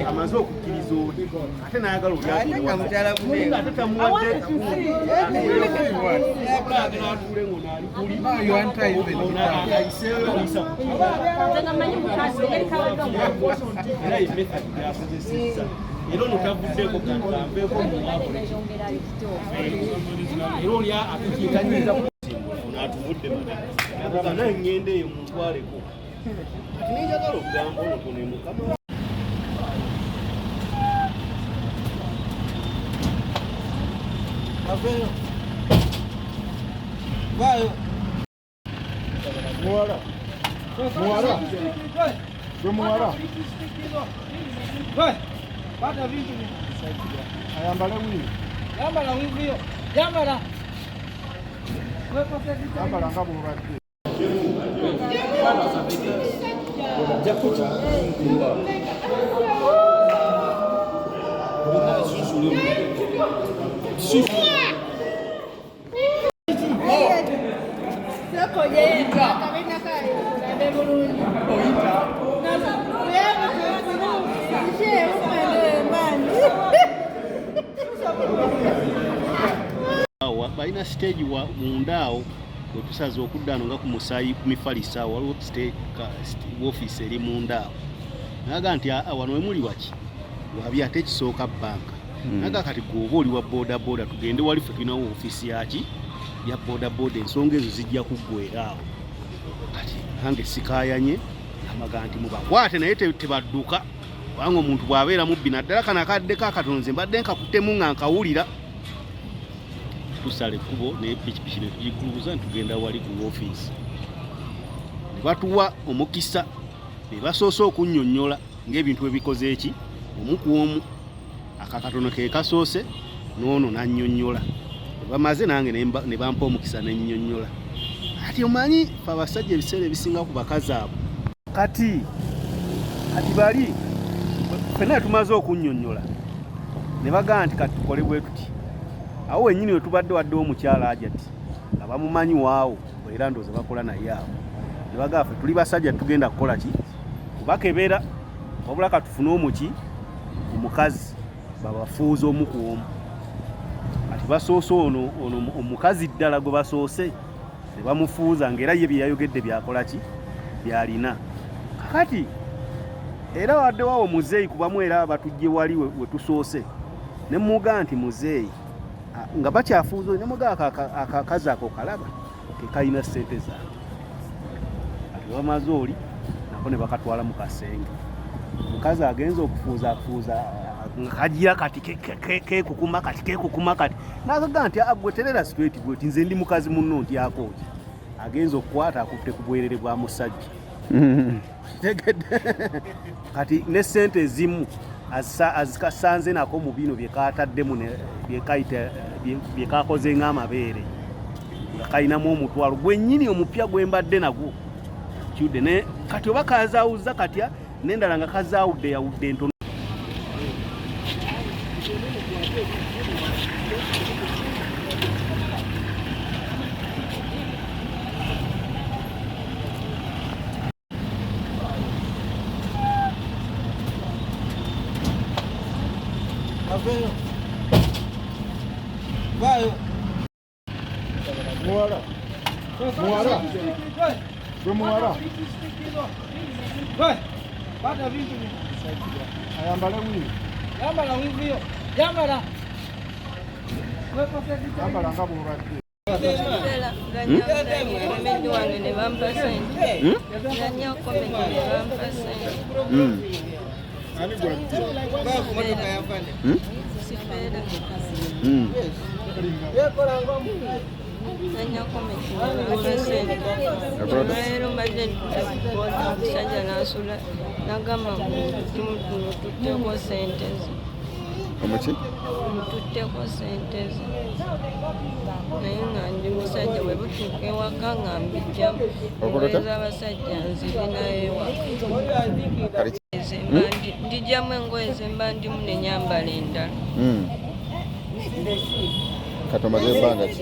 amaze okukkiriza oli ate n'ayagala era onotavuddeeko kantambeeko era oli akikiitanyiza atuvudde naye ngende eyo mutwaleko kati nenjagala okugamba ono tone mukama aveyo vayo muwala gwe muwala pata vintu ayambala wivi yambala wiviyo yambala yambala nga bwobadde balina stage wa mundaawo wetusaze okuddano nga ku musaayi ku mifalisa waliwo office eri mundaawo naga nti wano wemuli waki wabi ate kisooka banka naga kati gwoba oli wa bodaboda tugende wali ffe tulinawo office yaki ya bodaboda ensonga ezo zijja kuggweeraawo kati nange sikayanye amaga nti mubakwate naye tebadduka kubanga omuntu bw'abeera mubbi naddala kana akaddeko akatonze mbadde nkakuttemu nga nkawulira tusale kubo ne pikipiki ne tugikuluza ntugenda wali ku office ne batuwa omukisa ne basoose okunnyonnyola ng'ebintu ebikoze eki omu ku omu akakatono ke kasoose n'ono n'annyonnyola ne bamaze nange ne bampa omukisa ne nnyonnyola ati omanyi fe abasajja ebiseera ebisinga ku bakazi abo kati bali ffenna tumaze okunnyonnyola ne bagamba nti kati tukole bwe tuti awo wennyini wetubadde wadde omukyala ajati nga bamumanyi waawo era ndooza bakola naye awo ne bagamba ffe tuli basajja tugenda kukola ki kubakebera wabula katufune omuki omukazi babafuuza omu ku omu ati basoose ono omukazi ddala gwe basoose ne bamufuuza ng'era ye bye yayogedde byakola ki byalina kakati era wadde waawo muzeeyi kubamu era batujje wali wetusoose ne mugamba nti muzeeyi nga bakyafuuza ne mugamba akakazi ako kalaba kekayina ssente zange ati bamaze oli nako ne bakatwala mu kasenge omukazi agenza okufuuza nga kagira kati kekukuma kati n'akagamba nti agweterera straight bweti nze ndi mukazi munno nti akooki agenza okukwata akutte ku bwerere bwa musajja kati ne ssente ezimu azikasanze nako mu bino byekataddemu byekakoze ng'amabeere nga kalinamu omutwalo gwennyini omupya gwembadde nagwo kyudde ne kati oba kazaawuzza katya n'endala nga kazaawudde yawudde entono vayo muwala gwe muwala pata vintu ayambala wivi yambala wiviyo yambala nga bwobadde komedi wange ne bampa sente ganya komedi ne bampa sente sifeera ganya komedi ne bampa sente leero mbadde omusajja n'asula n'agamba tutteko sente ze tutteko sente ze naye nga ndi musajja bwe butuuka ewaka nga mbijjamu oweeza abasajja nzirinayo ewaka ndijjamu engoye ze mba ndimu nenyambala endala kati omaze ebbanga ki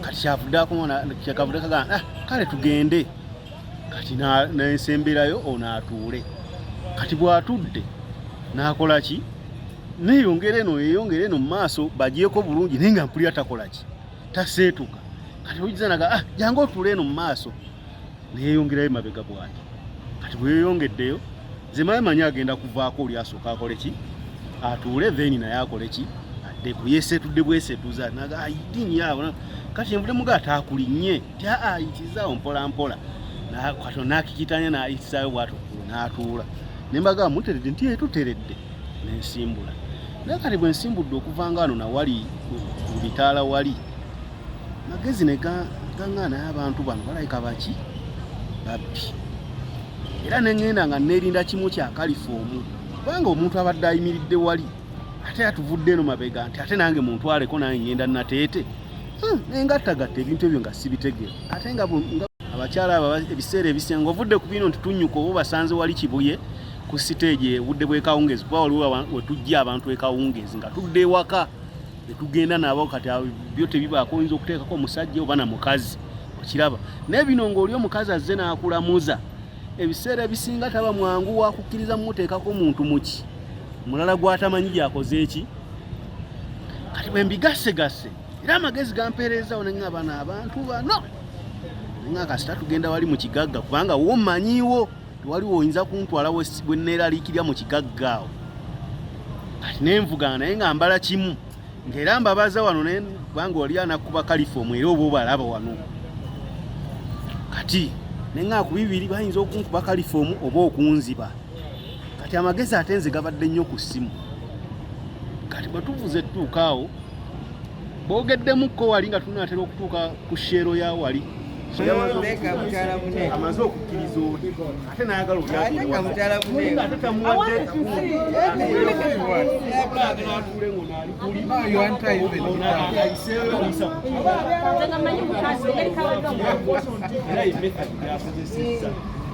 kati kyakavudde kagamba kale tugende kati n'ensemberayo ono atuule. Kati bw'atudde n'akola ki? Neeyongera eno mu maaso bagyeko bulungi naye nga mpulira takola ki? Taseetuka. Kati oyiza naga jangu otuule eno mu maaso. Neeyongerayo mabega bw'ati. Kati bweyongeddeyo nze manyi agenda kuvaako oli asooka akole ki? Atuule then naye akole ki? Adde kuyeesetudde bwesetuza naga ayidini yaabo. Kati envule muga ataakulinnye ti ayitizaawo mpola kati n'akikitanya n'ayitizaayo bw'ato n'atuula. Ne mbaga muteredde nti tuteredde n'ensimbula. Naye kati bwe nsimbudde okuva nga wano nawali ku bitaala wali magezi ne gaŋŋaana naye abantu bano balayika baki? Babbi. Era ne ŋŋenda nga neerinda kimu kya kalifoomu kubanga omuntu abadde ayimiridde wali ate atuvudde eno mabega nti ate nange muntwaleko nange ŋŋenda nateete naye ngattagatta ebintu ebyo nga sibitegeera ate nga abakyala abo ebiseera ebisinga ovudde ku bino nti tunnyuka oba basanze wali Kibuye ku siteegi obudde bw'ekawungeezi kuba waliwo we tujja abantu ekawungeezi nga tudde ewaka ne tugenda nabo kati byo tebibaako oyinza okuteekako omusajja oba na mukazi okiraba naye bino ng'oli omukazi azze n'akulamuza ebiseera ebisinga taba mwangu wakukkiriza mumuteekako omuntu muki mulala gwatamanyi gyakoze eki kati bwe mbigasse era amagezi gampeerezawo neŋŋaba n'abantu bano neŋŋa kasita tugenda wali mu kigagga kubanga wo mmanyiiwo waliwo oyinza kuntwala bwe neeraliikirira mu kigagga awo kati nenvugana naye nga mbala kimu ng'era mbabaza wano kubanga oli anakuba kalifoomu era oba obalaba wano kati neŋŋa ku bibiri bayinza okunkuba kalifoomu oba okunziba kati amagezi ate nze gabadde nnyo ku ssimu kati bwe tuvuze ettuuka awo boogeddemukko wali nga tunaatera okutuuka ku sheero ya wali amaze okukkiriza oli ate n'ayagala olyatuule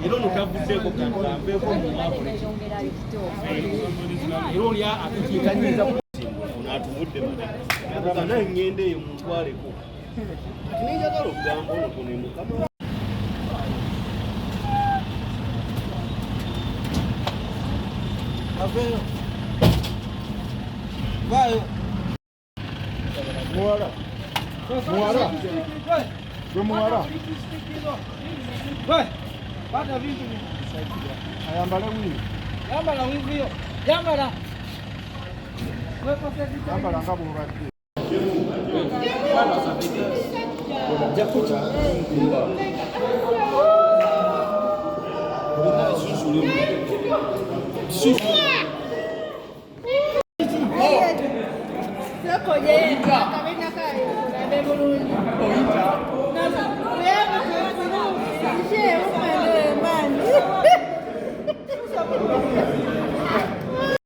era ono tavuddeko kambeeko era oli atukiikanyiza ono atuvudde mada naye ŋŋenda eyo muntwaleko ati nenjagala okugamba ono tonemukama aveyo vayo muwala gwe muwala pata vintu ayambala wivi yambala wiviyo yambala yambala nga bwobadde